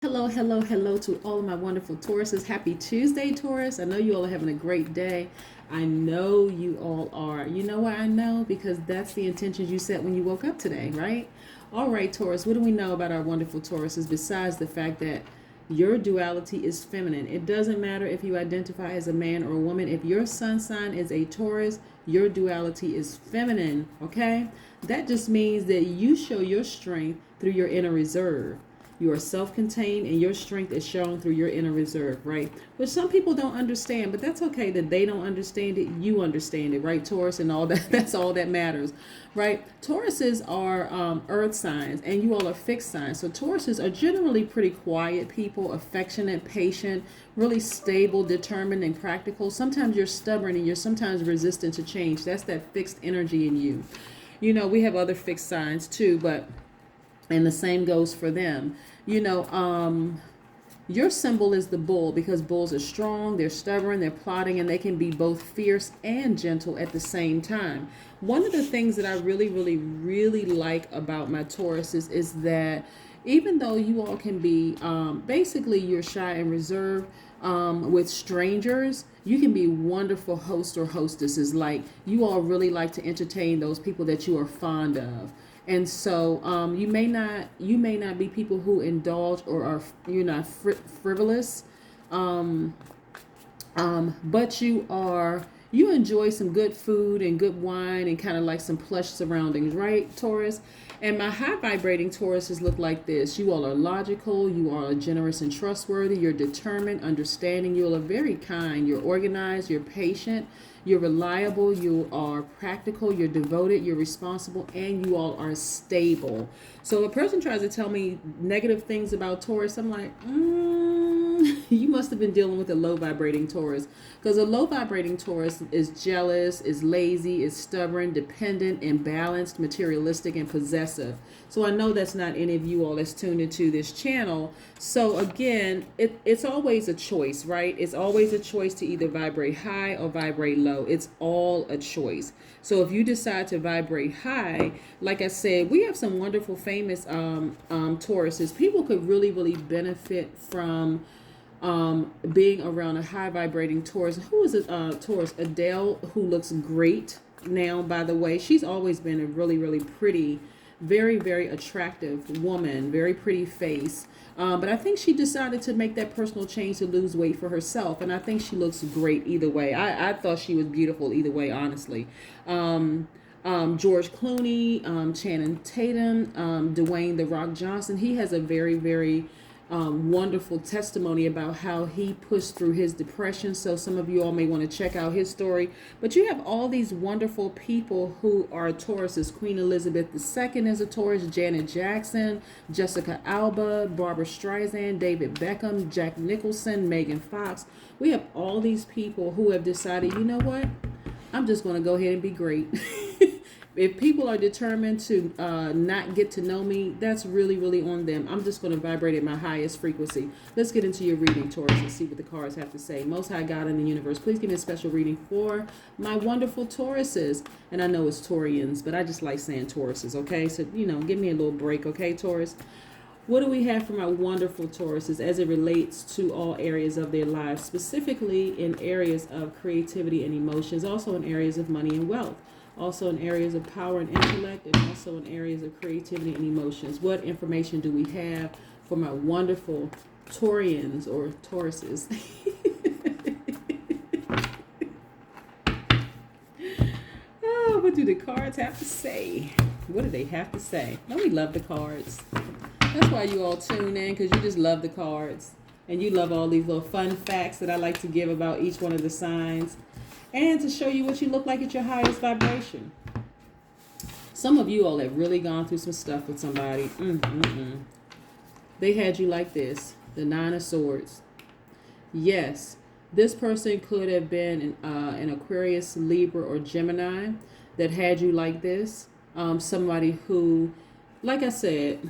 Hello, hello, hello to all of my wonderful Tauruses. Happy Tuesday, Taurus. I know you all are having a great day. I know you all are. You know why I know? Because that's the intentions you set when you woke up today, right? All right, Taurus, what do we know about our wonderful Tauruses besides the fact that your duality is feminine? It doesn't matter if you identify as a man or a woman. If your sun sign is a Taurus, your duality is feminine, okay? That just means that you show your strength through your inner reserve. You are self-contained and your strength is shown through your inner reserve, right? Which some people don't understand, but that's okay that they don't understand it. You understand it, right, Taurus? And all that, that's all that matters, right? Tauruses are earth signs and you all are fixed signs. So Tauruses are generally pretty quiet people, affectionate, patient, really stable, determined, and practical. Sometimes you're stubborn and you're sometimes resistant to change. That's that fixed energy in you. You know, we have other fixed signs too, but and the same goes for them. You know, your symbol is the bull because bulls are strong, they're stubborn, they're plotting, and they can be both fierce and gentle at the same time. One of the things that I really, really, really like about my Tauruses is that even though you all can be basically you're shy and reserved with strangers, you can be wonderful hosts or hostesses. Like you all really like to entertain those people that you are fond of. And so you may not be people who indulge or are you're not frivolous, um, but you enjoy some good food and good wine and kind of like some plush surroundings, right, Taurus? And my high vibrating Tauruses look like this. You all are logical, you are generous and trustworthy, you're determined, understanding, you all are very kind, you're organized, you're patient, you're reliable, you are practical, you're devoted, you're responsible, and you all are stable. So if a person tries to tell me negative things about Taurus, I'm like, you must have been dealing with a low vibrating Taurus. Because a low vibrating Taurus is jealous, is lazy, is stubborn, dependent, imbalanced, materialistic, and possessive. So I know that's not any of you all that's tuned into this channel. So again, it's always a choice, right? It's always a choice to either vibrate high or vibrate low. It's all a choice. So if you decide to vibrate high, like I said, we have some wonderful, famous Tauruses. People could really, really benefit from being around a high vibrating Taurus. Who is it? Taurus Adele, who looks great now, by the way. She's always been a really, really pretty, very, very attractive woman, very pretty face. But I think she decided to make that personal change to lose weight for herself. And I think she looks great either way. I thought she was beautiful either way, honestly. George Clooney, Channing Tatum, Dwayne The Rock Johnson. He has a very, very wonderful testimony about how he pushed through his depression. So some of you all may want to check out his story. But you have all these wonderful people who are Tauruses. Queen Elizabeth II is a Taurus, Janet Jackson, Jessica Alba, Barbara Streisand, David Beckham, Jack Nicholson, Megan Fox. We have all these people who have decided, you know what? I'm just going to go ahead and be great. If people are determined to not get to know me, that's really, really on them. I'm just going to vibrate at my highest frequency. Let's get into your reading, Taurus, and see what the cards have to say. Most High God in the universe, please give me a special reading for my wonderful Tauruses. And I know it's Taurians, but I just like saying Tauruses, okay? So, give me a little break, okay, Taurus? What do we have for my wonderful Tauruses as it relates to all areas of their lives, specifically in areas of creativity and emotions, also in areas of money and wealth, also in areas of power and intellect, and also in areas of creativity and emotions? What information do we have for my wonderful Taurians or Tauruses? Oh, what do the cards have to say? What do they have to say? Don't we love the cards? That's why you all tune in, because you just love the cards. And you love all these little fun facts that I like to give about each one of the signs. And to show you what you look like at your highest vibration. Some of you all have really gone through some stuff with somebody. They had you like this. The Nine of Swords. Yes, this person could have been an Aquarius, Libra, or Gemini that had you like this. Somebody who, like I said,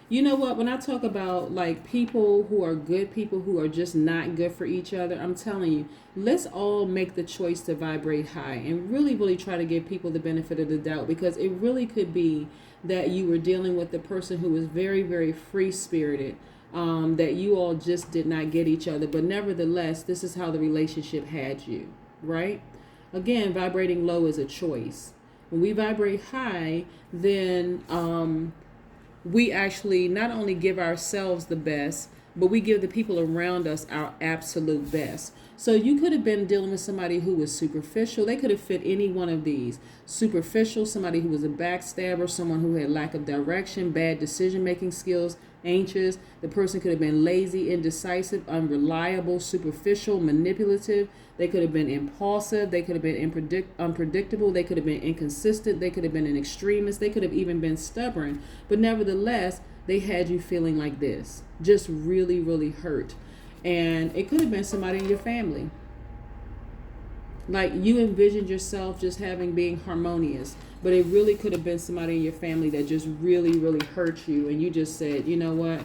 You know what? When I talk about like people who are good, people who are just not good for each other, I'm telling you, let's all make the choice to vibrate high and really, really try to give people the benefit of the doubt, because it really could be that you were dealing with a person who was very, very free spirited, that you all just did not get each other. But nevertheless, this is how the relationship had you, right? Again, vibrating low is a choice. When we vibrate high, then we actually not only give ourselves the best, but we give the people around us our absolute best. So you could have been dealing with somebody who was superficial. They could have fit any one of these. Superficial, somebody who was a backstabber, someone who had lack of direction, bad decision-making skills, anxious. The person could have been lazy, indecisive, unreliable, superficial, manipulative. They could have been impulsive. They could have been unpredictable. They could have been inconsistent. They could have been an extremist. They could have even been stubborn. But nevertheless, they had you feeling like this, just really, really hurt. And it could have been somebody in your family. Like you envisioned yourself just being harmonious, but it really could have been somebody in your family that just really, really hurt you. And you just said, you know what?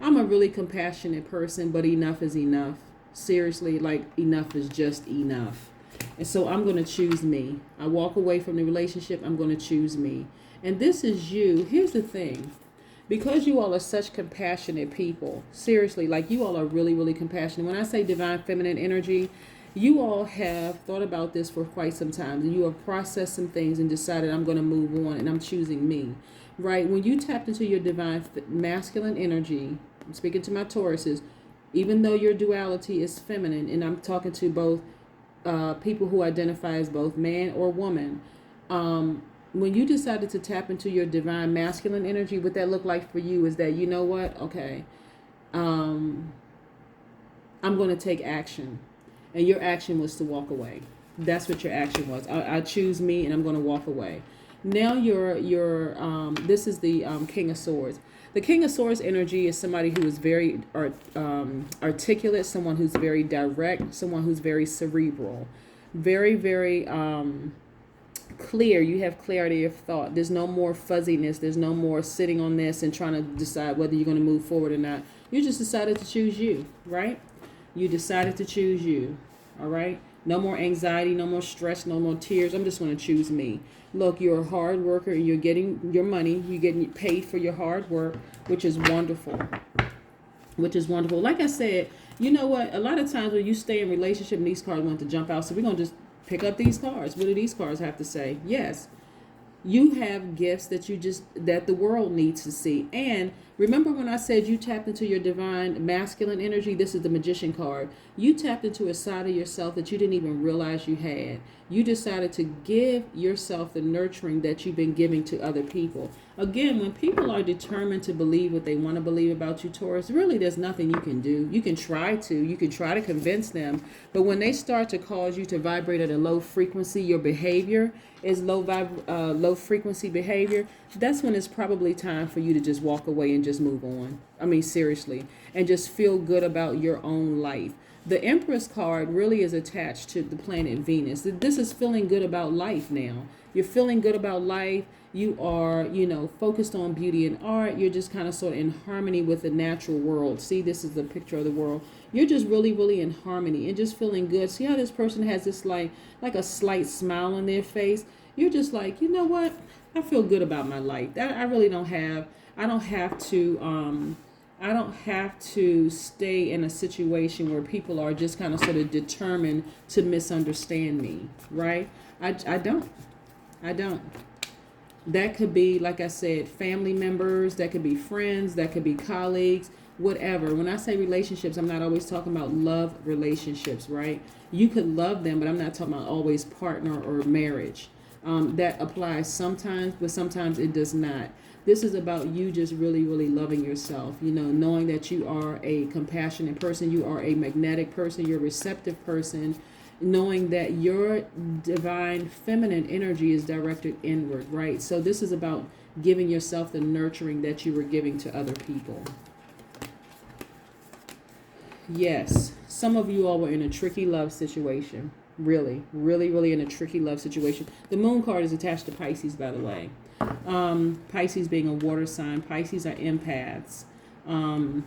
I'm a really compassionate person, but enough is enough. Seriously, like enough is just enough. And so I'm going to choose me. I walk away from the relationship. I'm going to choose me. And this is you. Here's the thing. Because you all are such compassionate people, seriously, like you all are really, really compassionate. When I say divine feminine energy, you all have thought about this for quite some time, and you have processed some things and decided I'm going to move on and I'm choosing me, right? When you tapped into your divine masculine energy, I'm speaking to my Tauruses, even though your duality is feminine, and I'm talking to both people who identify as both man or woman, when you decided to tap into your divine masculine energy, what that looked like for you is that, you know what? Okay, I'm going to take action. And your action was to walk away. That's what your action was. I choose me and I'm going to walk away. Now this is the King of Swords. The King of Swords energy is somebody who is very articulate, someone who's very direct, someone who's very cerebral, very, very clear. You have clarity of thought. There's no more fuzziness. There's no more sitting on this and trying to decide whether you're going to move forward or not. You just decided to choose you, right? You decided to choose you, all right? No more anxiety, no more stress, no more tears. I'm just going to choose me. Look, you're a hard worker and you're getting your money. You're getting paid for your hard work, which is wonderful. Which is wonderful. Like I said, you know what? A lot of times when you stay in relationship and these cards want to jump out, so we're going to just pick up these cards. What do these cards have to say? Yes, you have gifts that the world needs to see. And remember when I said you tapped into your divine masculine energy? This is the Magician card. You tapped into a side of yourself that you didn't even realize you had. You decided to give yourself the nurturing that you've been giving to other people. Again, when people are determined to believe what they want to believe about you, Taurus, really there's nothing you can do. You can try to convince them, but when they start to cause you to vibrate at a low frequency, your behavior is low frequency behavior, that's when it's probably time for you to just walk away and just move on. I mean, seriously, and just feel good about your own life. The Empress card really is attached to the planet Venus. This is feeling good about life now. You're feeling good about life. You are, focused on beauty and art. You're just kind of sort of in harmony with the natural world. See, this is the picture of the world. You're just really, really in harmony and just feeling good. See how this person has this like a slight smile on their face? You're just like, you know what? I feel good about my life. I don't have to stay in a situation where people are just kind of sort of determined to misunderstand me, right? I don't. That could be, like I said, family members, that could be friends, that could be colleagues, whatever. When I say relationships, I'm not always talking about love relationships, right? You could love them, but I'm not talking about always partner or marriage. That applies sometimes, but sometimes it does not. This is about you just really, really loving yourself, knowing that you are a compassionate person, you are a magnetic person, you're a receptive person, knowing that your divine feminine energy is directed inward, right? So this is about giving yourself the nurturing that you were giving to other people. Yes, some of you all were in a tricky love situation. Really, really, really in a tricky love situation. The Moon card is attached to Pisces, by the way. Pisces being a water sign. Pisces are empaths. A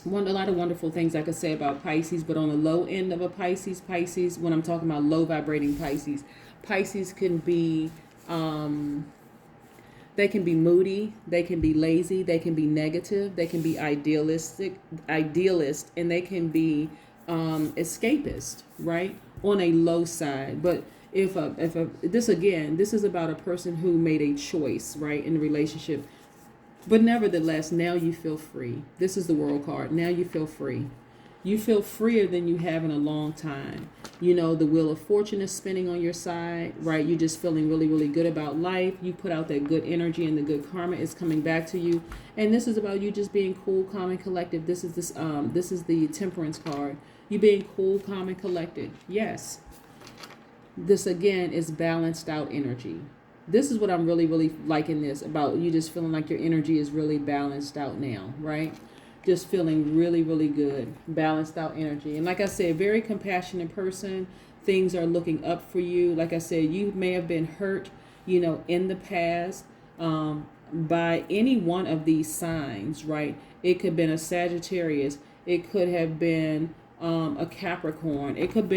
lot of wonderful things I could say about Pisces, but on the low end of a Pisces, when I'm talking about low vibrating Pisces can be, they can be moody, they can be lazy, they can be negative, they can be idealist, and they can be escapist, right? On a low side. But if this is about a person who made a choice, right, in the relationship. But nevertheless, now you feel free. This is the World card. Now you feel free. You feel freer than you have in a long time. You know, the Wheel of Fortune is spinning on your side, right? You're just feeling really, really good about life. You put out that good energy and the good karma is coming back to you. And this is about you just being cool, calm, and collected. This is the Temperance card. You being cool, calm, and collected. Yes. This again is balanced out energy. This is what I'm really, really liking this about you just feeling like your energy is really balanced out now, right? Just feeling really, really good, balanced out energy. And like I said, very compassionate person. Things are looking up for you. Like I said, you may have been hurt, in the past by any one of these signs, right? It could have been a Sagittarius. It could have been a Capricorn. It could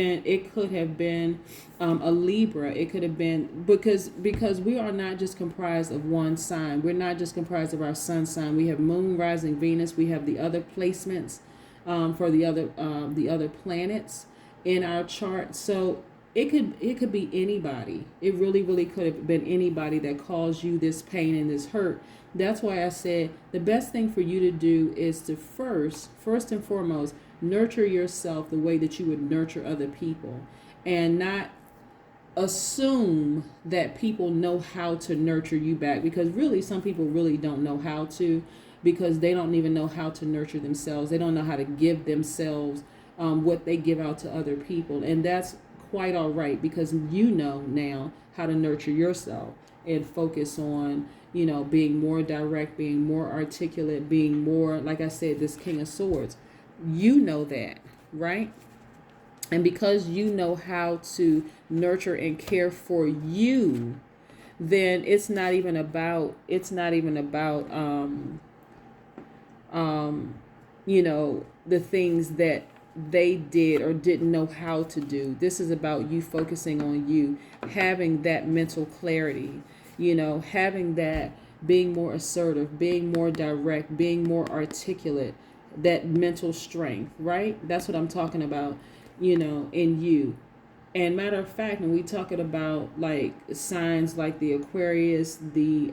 have been a Libra. It could have been because we are not just comprised of one sign. We're not just comprised of our sun sign. We have Moon, rising Venus. We have the other placements for the other planets in our chart. So it could be anybody. It really, really could have been anybody that caused you this pain and this hurt. That's why I said the best thing for you to do is to first and foremost, nurture yourself the way that you would nurture other people, and not assume that people know how to nurture you back, because really some people really don't know how to, because they don't even know how to nurture themselves. They don't know how to give themselves what they give out to other people, and that's quite all right, because you know now how to nurture yourself and focus on being more direct, being more articulate, being more, like I said, this King of Swords. You know that, right? And because you know how to nurture and care for you, then it's not even about the things that they did or didn't know how to do. This is about you focusing on you, having that mental clarity, having that, being more assertive, being more direct, being more articulate, that mental strength, right? That's what I'm talking about, in you. And matter of fact, when we talking about like signs like the Aquarius, the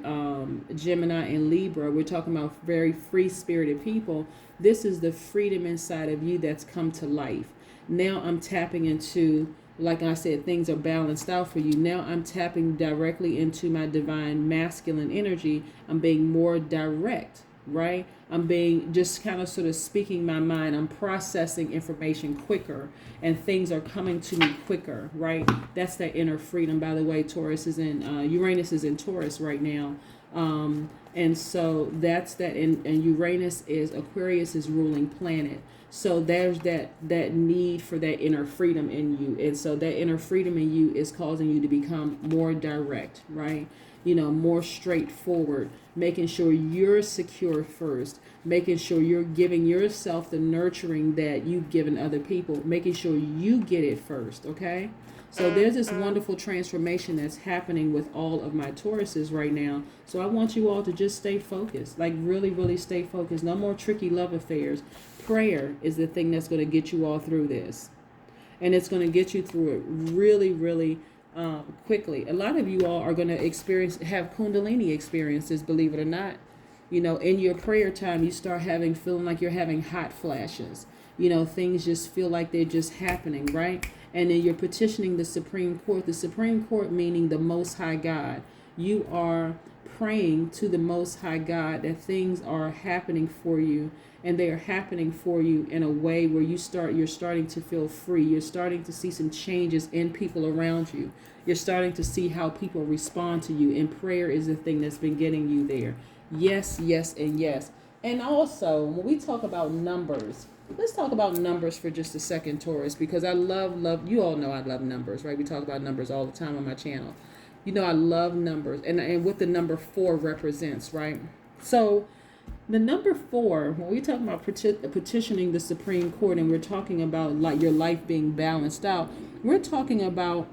Gemini, and Libra, we're talking about very free-spirited people. This is the freedom inside of you that's come to life. Now I'm tapping into, like I said, things are balanced out for you. Now I'm tapping directly into my divine masculine energy. I'm being more direct, right? I'm being just kind of sort of speaking my mind. I'm processing information quicker, and things are coming to me quicker, right? That's that inner freedom. By the way, Uranus is in Taurus right now. And so that's that. And Aquarius is ruling planet. So there's that need for that inner freedom in you. And so that inner freedom in you is causing you to become more direct, right? More straightforward, making sure you're secure first, making sure you're giving yourself the nurturing that you've given other people, making sure you get it first, okay? So there's this wonderful transformation that's happening with all of my Tauruses right now. So I want you all to just stay focused, like really, really stay focused. No more tricky love affairs. Prayer is the thing that's going to get you all through this. And it's going to get you through it really, really quickly. A lot of you all are going to have Kundalini experiences, believe it or not. In your prayer time, you start feeling like you're having hot flashes. Things just feel like they're just happening, right? And then you're petitioning the Supreme Court. The Supreme Court meaning the Most High God. You are praying to the Most High God that things are happening for you, and they are happening for you in a way where you're starting to feel free. You're starting to see some changes in people around you. You're starting to see how people respond to you, and prayer is the thing that's been getting you there. Yes, yes, and yes. And also, when we talk about numbers, let's talk about numbers for just a second, Taurus, because I love, you all know I love numbers, right? We talk about numbers all the time on my channel. You know, I love numbers and what the number 4 represents, right? So the number 4, when we talk about petitioning the Supreme Court and we're talking about like your life being balanced out, we're talking about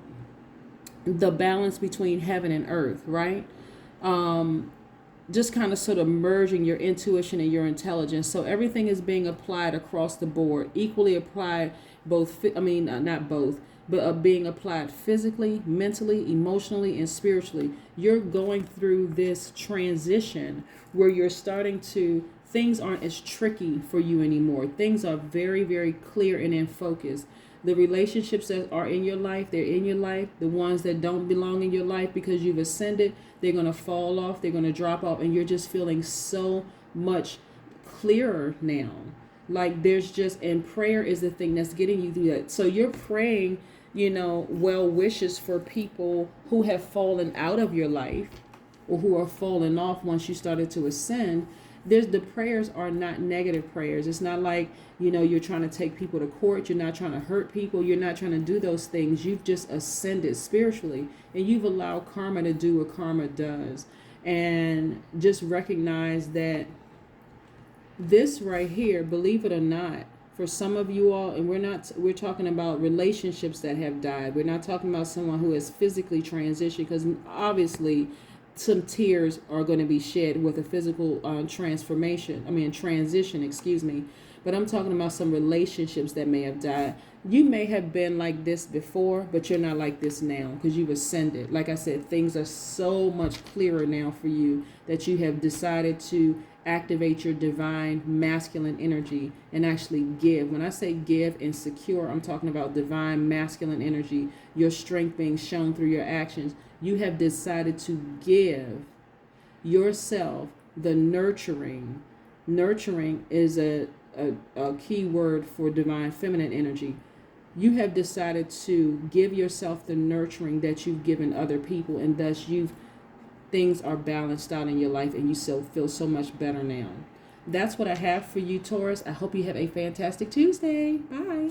the balance between heaven and earth, right? Just kind of sort of merging your intuition and your intelligence. So everything is being applied across the board, equally applied, not both, but being applied physically, mentally, emotionally, and spiritually. You're going through this transition where you're starting to, things aren't as tricky for you anymore. Things are very, very clear and in focus. The relationships that are in your life, they're in your life. The ones that don't belong in your life because you've ascended, they're going to fall off, they're going to drop off, and you're just feeling so much clearer now. Like there's just, and prayer is the thing that's getting you through that. So you're praying, well wishes for people who have fallen out of your life or who are falling off once you started to ascend. The prayers are not negative prayers. It's not like, you're trying to take people to court. You're not trying to hurt people. You're not trying to do those things. You've just ascended spiritually and you've allowed karma to do what karma does. And just recognize that this right here, believe it or not, for some of you all, and we're talking about relationships that have died. We're not talking about someone who has physically transitioned, because obviously some tears are going to be shed with a physical transition, excuse me. But I'm talking about some relationships that may have died. You may have been like this before, but you're not like this now because you've ascended. Like I said, things are so much clearer now for you that you have decided to activate your divine masculine energy and actually give. When I say give and secure, I'm talking about divine masculine energy, your strength being shown through your actions. You have decided to give yourself the nurturing. Nurturing is a key word for divine feminine energy. You have decided to give yourself the nurturing that you've given other people, and thus things are balanced out in your life and you feel so much better now. That's what I have for you, Taurus. I hope you have a fantastic Tuesday. Bye.